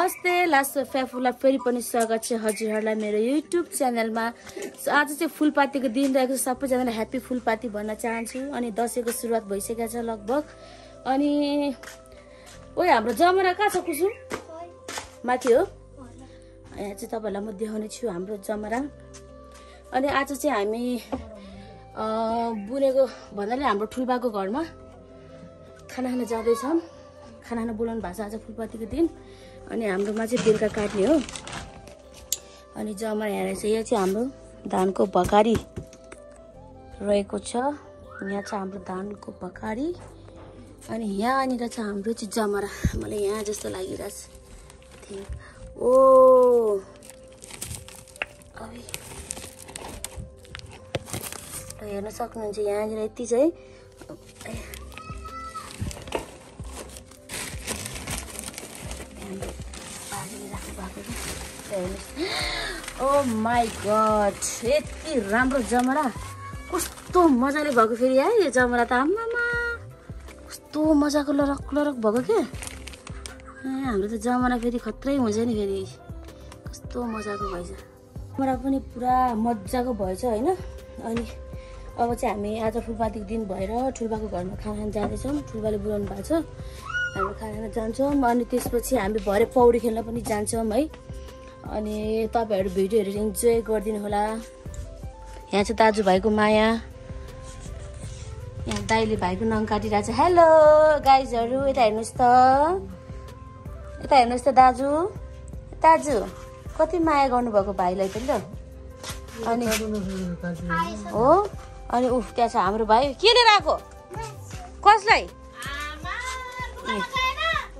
नमस्ते लास्ट फ्याफुला फेरि पनि स्वागत छ हजुरहरूलाई मेरो युट्युब च्यानलमा। आज चाहिँ फुलपातीको दिन रहेको छ, सबैजनालाई ह्यापी फुलपाती भन्न चाहन्छु। अनि दसैँको सुरुवात भइसकेको छ लगभग। अनि ओइ हाम्रो जमरा कहाँ छ कुसुम? माथि हो। यहाँ चाहिँ तपाईँहरूलाई म देखाउने छु हाम्रो जमरा। अनि आज चाहिँ हामी बुनेको भन्नाले हाम्रो ठुलबाको घरमा खाना खान जाँदैछौँ। खाना खान बोलाउनु भएको छ आज फुलपातीको दिन। अनि हाम्रोमा चाहिँ बेलुका काट्ने हो। अनि जमरा हेरेर चाहिँ यो चाहिँ हाम्रो धानको भकारी रहेको छ। यहाँ छ हाम्रो धानको भकारी। अनि यहाँनिर चाहिँ हाम्रो चाहिँ जमरा। मलाई यहाँ जस्तो लागिरहेछ। ओ हेर्न सक्नुहुन्छ यहाँनिर यति चाहिँ ओ माई गड, यति राम्रो जमरा। कस्तो मजाले भएको फेरि है यो जमरा त। आमामा कस्तो मजाको लरक लरक भएको क्या। हाम्रो त जमरा फेरि खत्रै हुन्छ नि। फेरि कस्तो मजाको भएछ जमरा पनि, पुरा मजाको भएछ होइन। अनि अब चाहिँ हामी आज फुलपातीको दिन भएर ठुलबाको घरमा खाना खान जाँदैछौँ। ठुलबाले बोलाउनु भएको छ, हामी खाना खान जान्छौँ। अनि त्यसपछि हामी भरे पौडी खेल्न पनि जान्छौँ है। अनि तपाईँहरू भिडियोहरू इन्जोय गरिदिनु होला। यहाँ चाहिँ दाजुभाइको माया। यहाँ दाइले भाइको नङ काटिरहेको छ। हेलो गाइजहरू, यता हेर्नुहोस् त, यता हेर्नुहोस् त दाजु। दाजु कति माया गर्नुभएको भाइलाई त ल। अनि हो। अनि उफ त्यहाँ छ हाम्रो भाइ। के लिएर आएको? कसलाई?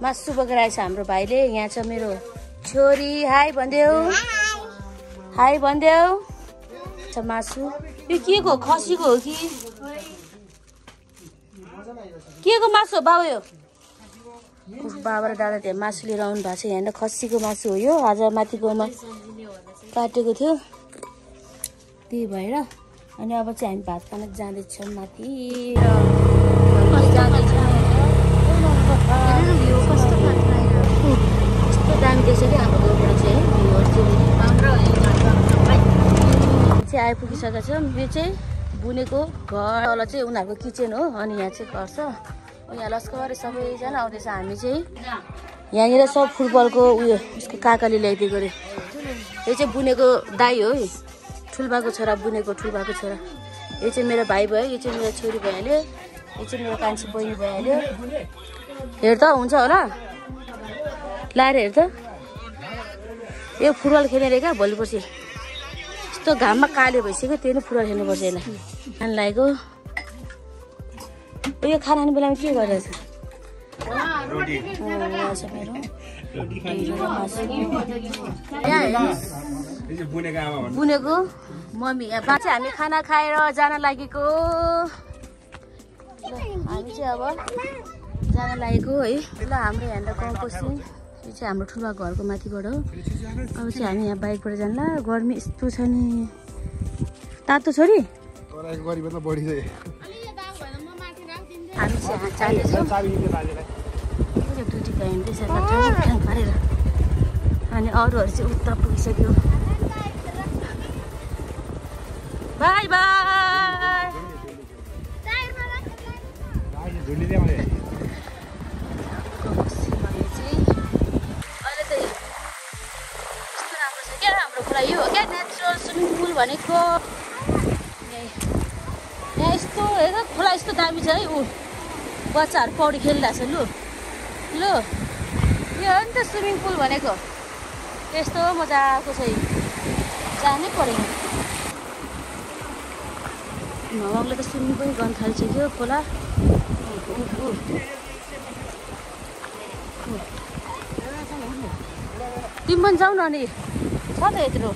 मासु बोकेर आएछ हाम्रो भाइले। यहाँ छ मेरो छोरी। हाई भनिदेऊ, हाई भनिदेऊ। छ मासु। यो के को? खसीको हो कि के को मासु हो बाबा? यो बाबा र दादा त्यहाँ मासु लिएर आउनु भएको छ। यहाँ खसीको मासु हो यो। आज माथि गाउँमा काटेको थियो, त्यही भएर। अनि अब चाहिँ हामी भात खान जाँदैछौँ माथि। कस्तो दामी देख्छ कि हाम्रो गाउँबाट चाहिँ चाहिँ आइपुगिसकेको छ। यो चाहिँ बुनेको घर तल चाहिँ उनीहरूको किचन हो। अनि यहाँ चाहिँ घर छ। यहाँ लस्कर सबैजना आउँदैछ। हामी चाहिँ यहाँनिर सब फुटबलको उयो उसको काकाले ल्याइदिएको अरे। यो चाहिँ बुनेको दाई हो। ठुलबाको छोरा बुनेको ठुलबाको छोरा। यो चाहिँ मेरो भाइ भयो, यो चाहिँ मेरो छोरी भइहाल्यो, यो चाहिँ मेरो कान्छी बहिनी भइहाल्यो। हेर त हुन्छ होला लाएर हेर त। यो फुटबल खेल्ने रे क्या भोलि पर्सि। यस्तो घाममा काले भइसक्यो, त्यही नै फुटबल खेल्नुपर्छ यसलाई। खान लागेको यो खाना खाने बेलामा के गरिरहेछ? बुनेको मम्मी। यहाँ बाँचे हामी खाना खाएर जान लागेको। हामी चाहिँ अब जान लागेको है ल। हाम्रो यहाँ गाउँको सिन यो चाहिँ हाम्रो ठुलो घरको माथिबाट हो। अब चाहिँ हामी यहाँ बाइकबाट जान्ला। गर्मी यस्तो छ नि। तातो छोरी हामी चाहिँ जाँदैछौँ। ड्युटी हिँड्दैछ पारेर। अनि अरूहरू चाहिँ उता पुगिसक्यो। By by. यो हो क्या नेचुरल स्विमिङ पुल भनेको। यहाँ यस्तो हेर खोला यस्तो दामी छ है। ऊ बच्चाहरू पौडी खेलिरहेछ। लु लु यो हो नि त स्विमिङ पुल भनेको। यस्तो मजाको छ। जानै पऱ्यो। भगवान्ले त स्विमिङ पनि गर्न थालिसक्यो खोला। तिमी पनि जाऊ न। अनि छ त यत्रो।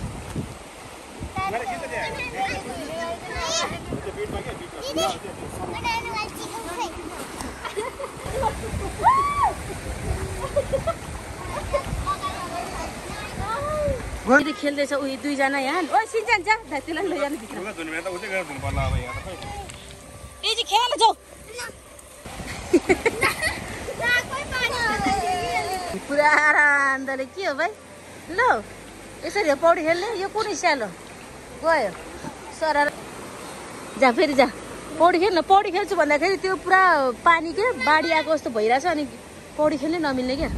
खेल्दैछ उही दुईजना यहाँ। ओ सिन्जान जा त्यसलाई लैजानु भित्र। पुरा आनन्दले के हो भाइ ल यसरी हो पौडी खेल्ने यो कुनै स्यालो गयो सरा जा फेरि जा पौडी खेल्छु भन्दाखेरि त्यो पुरा पानी के बाढी आएको जस्तो भइरहेछ अनि पौडी खेल्नै नमिल्ने क्या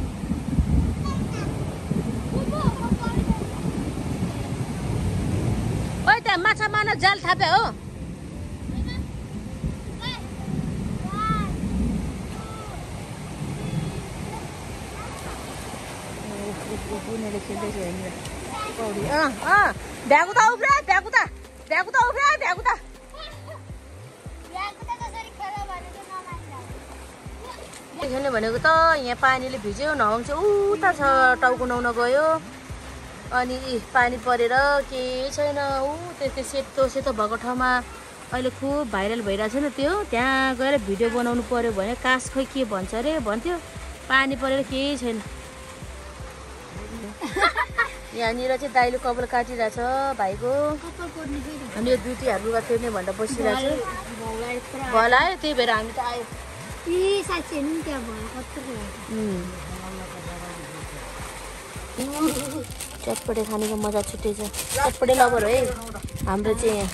ओइ त्यहाँ माछा मार्न जाल थापे हो बुनेले खेल्दैछ यहाँनिर पौडी भ्यागुता उफ्रा भ्यागुता खेल्ने भनेको त यहाँ पानीले भिज्यो नहुन्छ उता छ टाउको नुहाउन गयो अनि पानी परेर केही छैन ऊ त्यो सेतो भएको ठाउँमा अहिले खुब भाइरल भइरहेको छ नि त्यो त्यहाँ गएर भिडियो बनाउनु पर्यो भने कास खै के भन्छ अरे भन्थ्यो पानी परेर केही छैन यहाँनिर चाहिँ दाइलो कपाल काटिरहेछ भाइको अनि यो दुईटीहरू लुगा फेर्ने भनेर बसिरहेछ भल आयो त्यही भएर हामी त आयो चटपटे खानेको मजा छुट्टै छ चटपटे लबर है हाम्रो चाहिँ यहाँ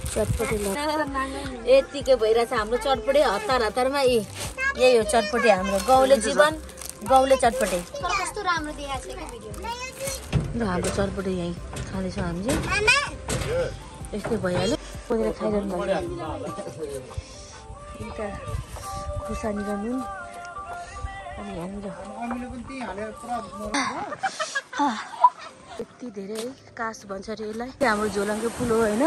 चटपटे लबर यतिकै भइरहेछ हाम्रो चटपटे हतारमा यही हो चटपटे हाम्रो गाउँले जीवन गाउँले चटपटे कस्तो राम्रो देखाएको छ के भिडियोमा र हाम्रो चटपटे यहीँ खाँदैछौँ हामी चाहिँ यस्तै भइहाल्यो खोजेर खाइरहनु भएको एउटा खुर्सानी र नुन अनि यहाँनिर यति धेरै कास भन्छ अरे यसलाई हाम्रो झोलङ्गे पुल हो होइन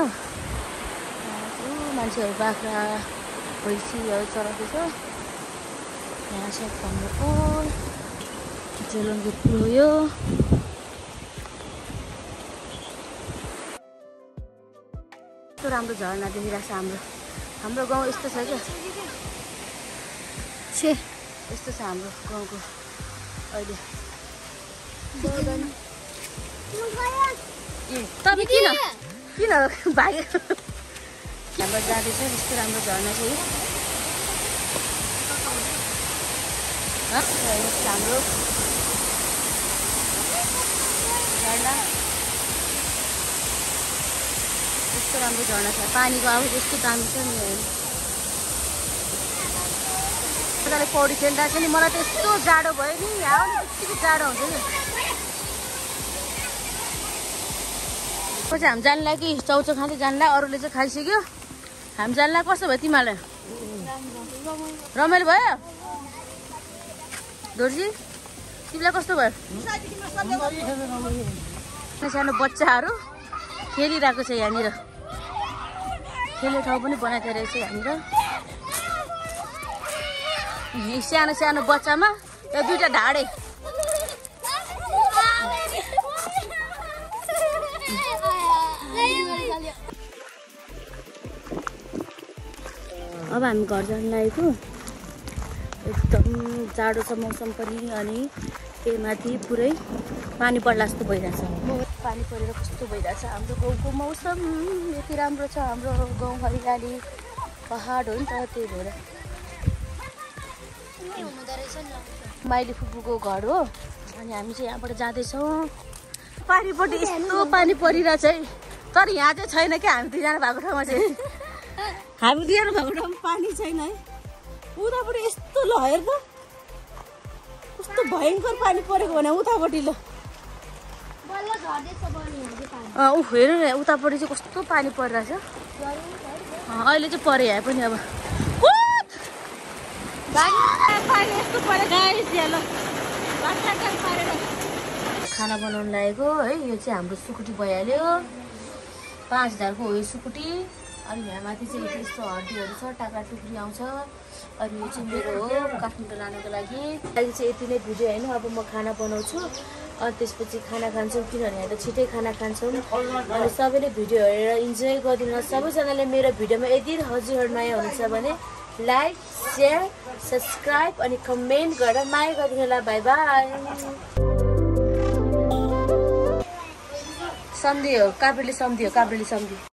मान्छेहरू बाख्रा भैँसीहरू चलाउँदैछ यहाँ चाहिँ हाम्रो झोलङ्गे पुल हो यो यस्तो राम्रो झरना देखिरहेको छ हाम्रो गाउँ यस्तो छ क्या यस्तो छ हाम्रो गाउँको अहिले तपाईँ किन भाग्यो हाम्रो जाँदैछ यस्तो राम्रो झरना चाहिँ हाम्रो झरना यस्तो राम्रो झरना छ पानीको आवाज यस्तो दामी छ नि मजाले पौडी खेल्दा चाहिँ नि मलाई त यस्तो जाडो भयो नि यहाँ यतिकै जाडो हुन्छ नि पछि हामी जानलाई कि चाउचाउ खाँदै जानलाई अरूले चाहिँ खाइसक्यो हामी जानलाई कस्तो भयो तिमीलाई रमाइलो भयो दोर्जी तिमीलाई कस्तो भयो सानो बच्चाहरू खेलिरहेको छ यहाँनिर खेल्ने ठाउँ पनि बनाइदिएको रहेछ यहाँनिर सानो बच्चामा यो दुईटा ढाडे अब हामी घर जान लागेको एकदम जाडो छ मौसम पनि अनि त्यही माथि पुरै पानी पर्ला जस्तो भइरहेछ पानी परेर कस्तो भइरहेछ हाम्रो गाउँको मौसम यति राम्रो छ हाम्रो गाउँ हरियाली पहाड हो नि त त्यही भएर माइली फुपूको घर हो अनि हामी चाहिँ यहाँबाट जाँदैछौँ पानीपट्टि यस्तो पानी परिरहेछ है तर यहाँ चाहिँ छैन क्या हामी दुईजना भएको ठाउँमा चाहिँ हामी दुईजना भएको ठाउँमा पानी छैन है उतापट्टि यस्तो लहर त कस्तो भयङ्कर पानी परेको भने उतापट्टि ल हेर्नु न उतापट्टि चाहिँ कस्तो पानी परिरहेछ अहिले चाहिँ पऱ्यो यहाँ पनि अब पानी यस्तो पऱ्यो खाना बनाउनु लागेको है यो चाहिँ हाम्रो सुकुटी भइहाल्यो 5000 को हो यो सुकुटी अनि यहाँ माथि चाहिँ यस्तो हड्डीहरू छ टाक्रा टुक्री आउँछ अनि यो चाहिँ मेरो हो काठमाडौँ लानको लागि अहिले चाहिँ यति नै भिडियो होइन अब म खाना बनाउँछु अनि त्यसपछि खाना खान्छौँ किनभने यहाँ त छिटै खाना खान्छौँ अनि सबैले भिडियो हेरेर इन्जोय गरिदिनुहोस् सबैजनाले मेरो भिडियोमा यदि हजुरहरू नयाँ हुनुहुन्छ भने लाइक शेयर सब्सक्राइब अनि कमेन्ट गरेर माया गरिदिनु होला बाई बाई सम्झियो काभ्रेले सम्झियो